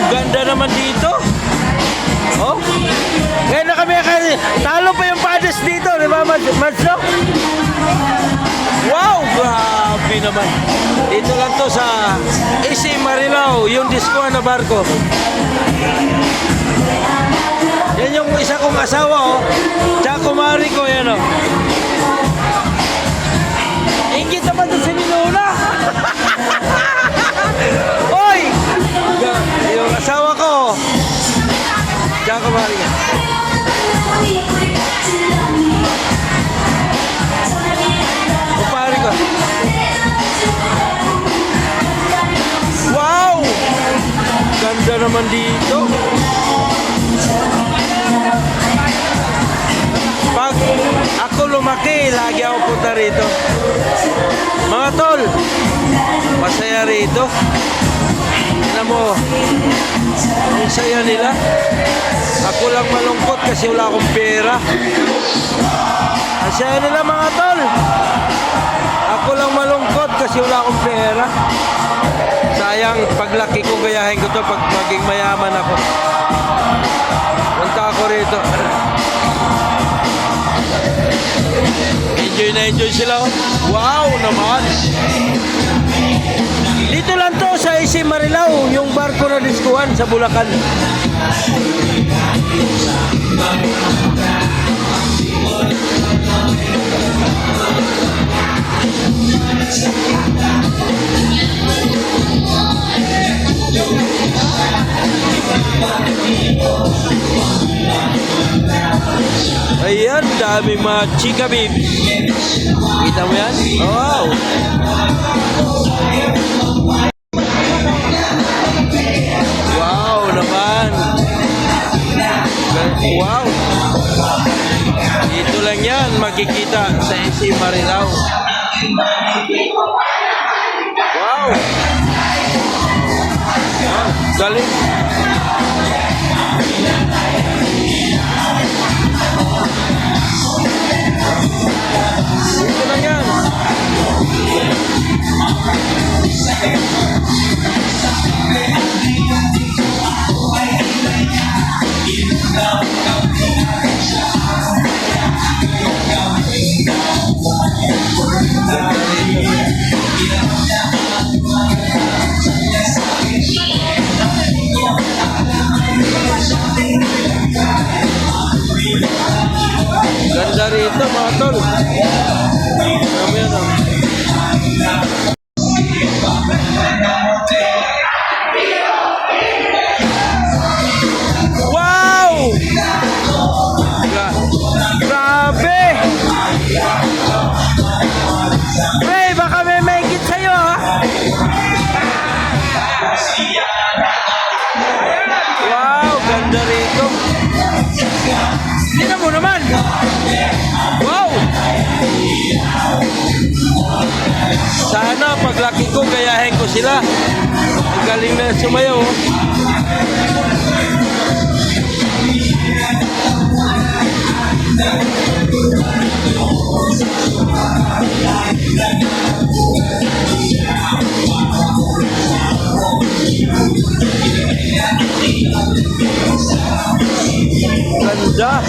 Ganda naman dito. Oh. Ngayon na kami, talo pa yung paddles dito, di ba, Madslo? Wow, grabe naman. Dito lang to sa AC Marilao, yung diskuhan na barko. Yan yung isa kong asawa, oh. Tsaka kumari ko, yan, oh. Ingit naman doon sa Minuna. Oy! Yung asawa ko, oh. Tsaka kumari ka. Kumari ko. Wow! Ganda naman dito. Pag ako lumaki, lagi ako punta rito. Mga tol, masaya rito. Tignan mo, ang saya nila. Ako lang malungkot kasi wala akong pera. Ang saya nila mga tol. Ako lang malungkot kasi wala akong pera. Sayang, paglaki ko, gayahin ko to pag maging mayaman ako. Punta ako rito. Enjoy na enjoy sila. Wow naman. Dito lang to sa AC Marilao, yung barko na diskuhan sa Bulacan. Ayan, dami mga chika babes. Kita mo yan? Wow! Wow naman! Wow! Dito lang yan makikita sa AC Marilao. Wow! Galing! Dito lang yan. Ganda rito mga tol. Ano yan, oh. Wow! Grabe! Pre, baka may maigit sa'yo, ha? Wow, ganda rito. Tingnan mo naman. Wow! Sana paglaki ko, gayahin ko sila. Ang galing na sumayaw, oh. Ganda.